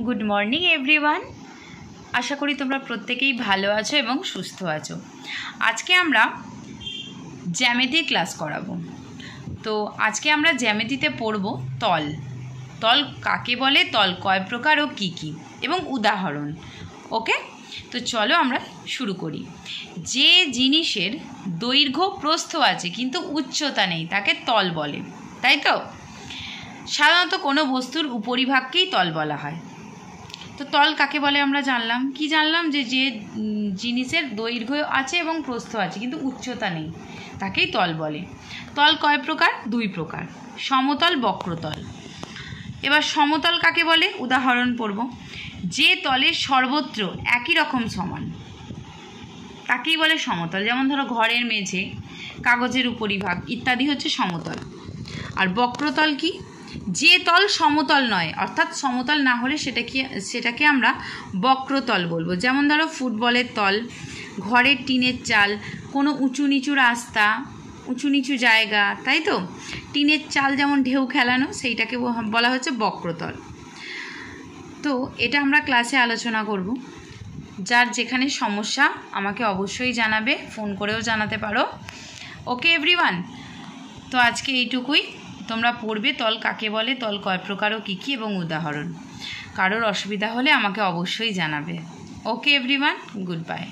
Good morning everyone. আশা করি তোমরা প্রত্যেকেই ভালো আছো এবং সুস্থ আছো। আজকে আমরা জ্যামিতির ক্লাস করাবো। তো আজকে আমরা জ্যামিতিতে পড়ব তল। তল কাকে বলে, তল কয় প্রকার ও কী কী, এবং উদাহরণ। ওকে, তো চলো আমরা শুরু করি। যে জিনিসের দৈর্ঘ্য প্রস্থ আছে কিন্তু উচ্চতা নেই তাকে তল বলে, তাই তো? সাধারণত কোনো বস্তুর উপরিভাগকেই তল বলা হয়। তো তল কাকে বলে আমরা জানলাম। কি জানলাম? যে জিনিসের দৈর্ঘ্য আছে এবং প্রস্থ আছে কিন্তু উচ্চতা নেই তাকেই তল বলে। তল কয় প্রকার? দুই প্রকার, সমতল, বক্রতল। এবার সমতল কাকে বলে উদাহরণ পড়ব। যে তলের সর্বত্র একই রকম সমান তাকেই বলে সমতল। যেমন ধরো ঘরের মেঝে, কাগজের উপরিভাগ ইত্যাদি হচ্ছে সমতল। আর বক্রতল কি? যে তল সমতল নয়, অর্থাৎ সমতল না হলে সেটাকে আমরা বক্রতল বলবো। যেমন ধরো ফুটবলের তল, ঘরের টিনের চাল, কোনো উঁচু নিচু রাস্তা, উঁচু নিচু জায়গা, তাই তো? টিনের চাল যেমন ঢেউ খেলানো, সেইটাকে বলা হচ্ছে বক্রতল। তো এটা আমরা ক্লাসে আলোচনা করব। যার যেখানে সমস্যা আমাকে অবশ্যই জানাবে, ফোন করেও জানাতে পারো। ওকে এভরিওয়ান, তো আজকে এইটুকুই। তোমরা পড়বে তল কাকে বলে, তল কয় প্রকার ও কী কী, এবং উদাহরণ। কারোর অসুবিধা হলে আমাকে অবশ্যই জানাবে। ওকে এভরিওয়ান, গুড বাই।